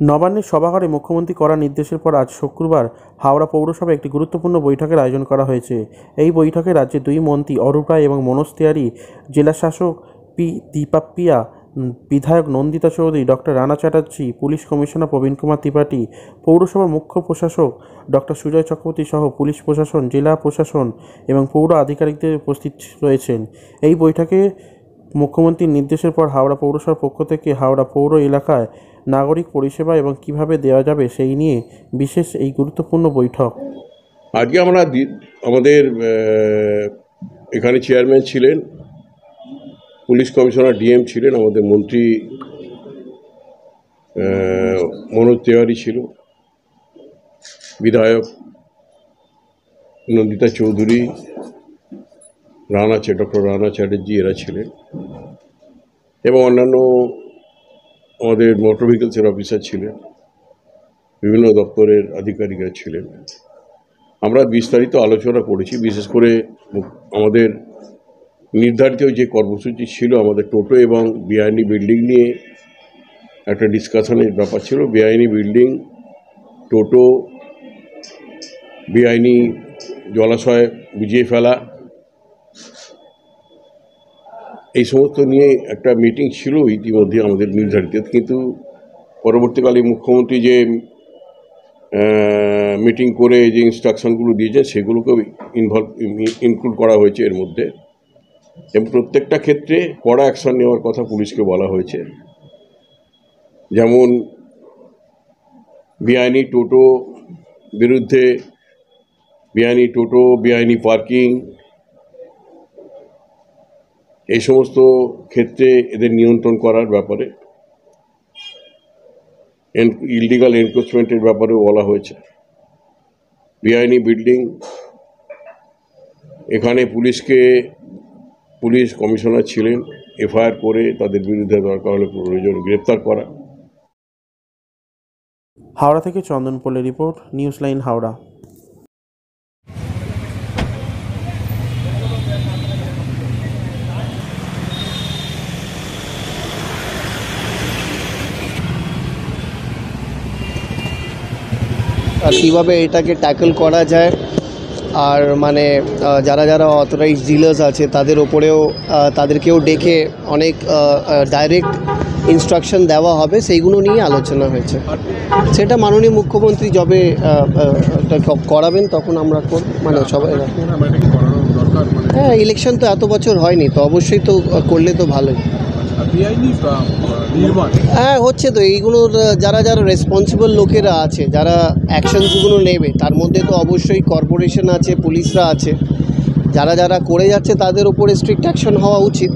নবান্নের সভাঘরে মুখ্যমন্ত্রী কড়া নির্দেশের পর আজ শুক্রবার হাওড়া পৌরসভায় একটি গুরুত্বপূর্ণ বৈঠকের আয়োজন করা হয়েছে। এই বৈঠকে রাজ্যের দুই মন্ত্রী অরূপ রায় এবং মনোজ তিওয়ারি, জেলাশাসক পি দীপাপ্পিয়া, বিধায়ক Nandita Chowdhury, doctor Rana Chatterjee, police commissioner Praveen Kumar Tripathi, পৌরসভার মুখ্য প্রশাসক ডক্টর সুজয় চক্রবর্তী সহ পুলিশ প্রশাসন, জেলা প্রশাসন এবং পৌর আধিকারিকদের উপস্থিত রয়েছেন। এই বৈঠকে মুখ্যমন্ত্রীর নির্দেশের পর হাওড়া পৌরসভার পক্ষ থেকে হাওড়া পৌর এলাকায় নাগরিক পরিষেবা এবং কিভাবে দেওয়া যাবে সেই নিয়ে বিশেষ এই গুরুত্বপূর্ণ বৈঠক। আজকে আমরা আমাদের এখানে চেয়ারম্যান ছিলেন, পুলিশ কমিশনার ডিএম ছিলেন, আমাদের মন্ত্রী মনোজ তিওয়ারি ছিল, বিধায়ক নন্দিতা চৌধুরী, ডক্টর রানা চ্যাটার্জি এরা ছিলেন এবং অন্যান্য আমাদের মোটর ভেহিকলসের অফিসার ছিলেন, বিভিন্ন দপ্তরের আধিকারিকরা ছিলেন। আমরা বিস্তারিত আলোচনা করেছি। বিশেষ করে আমাদের নির্ধারিত যে কর্মসূচি ছিল, আমাদের টোটো এবং বেআইনি বিল্ডিং নিয়ে একটা ডিসকাশনের ব্যাপার ছিল। বেআইনি বিল্ডিং, টোটো, বেআইনি জলাশয় বুঝিয়ে ফেলা, এই সমস্ত নিয়ে একটা মিটিং ছিল ইতিমধ্যে আমাদের নির্ধারিত। কিন্তু পরবর্তীকালে মুখ্যমন্ত্রী যে মিটিং করে যে ইনস্ট্রাকশনগুলো দিয়েছেন সেগুলোকেও ইনক্লুড করা হয়েছে এর মধ্যে, এবং প্রত্যেকটা ক্ষেত্রে কড়া অ্যাকশন নেওয়ার কথা পুলিশকে বলা হয়েছে। যেমন বেআইনি টোটো বিরুদ্ধে, বেআইনি টোটো, বেআইনি পার্কিং, এই সমস্ত ক্ষেত্রে এদের নিয়ন্ত্রণ করার ব্যাপারে, ইললিগাল এনক্রোচমেন্টের ব্যাপারেও বলা হয়েছে। বেআইনি বিল্ডিং, এখানে পুলিশ কমিশনার ছিলেন, এফআইআর করে তাদের বিরুদ্ধে দরকার হলে প্রয়োজন গ্রেপ্তার করা। হাওড়া থেকে চন্দন পোলের রিপোর্ট, নিউজ লাইন হাওড়া। আর কীভাবে এটাকে ট্যাকল করা যায়, আর মানে যারা যারা অথরাইজ ডিলার্স আছে তাদের ওপরেও তাদেরকেও ডেকে অনেক ডাইরেক্ট ইনস্ট্রাকশন দেওয়া হবে, সেইগুলো নিয়ে আলোচনা হয়েছে। সেটা মাননীয় মুখ্যমন্ত্রী যবে করাবেন তখন আমরা মানে সবাই, হ্যাঁ, ইলেকশন তো এত বছর হয়নি, তো অবশ্যই তো করলে তো ভালোই। হ্যাঁ, হচ্ছে তো এইগুলোর যারা যারা রেসপন্সিবল লোকেরা আছে, যারা অ্যাকশনসগুলো নেবে, তার মধ্যে তো অবশ্যই কর্পোরেশন আছে, পুলিশরা আছে, যারা যারা করে যাচ্ছে তাদের উপরে স্ট্রিক্ট অ্যাকশন হওয়া উচিত।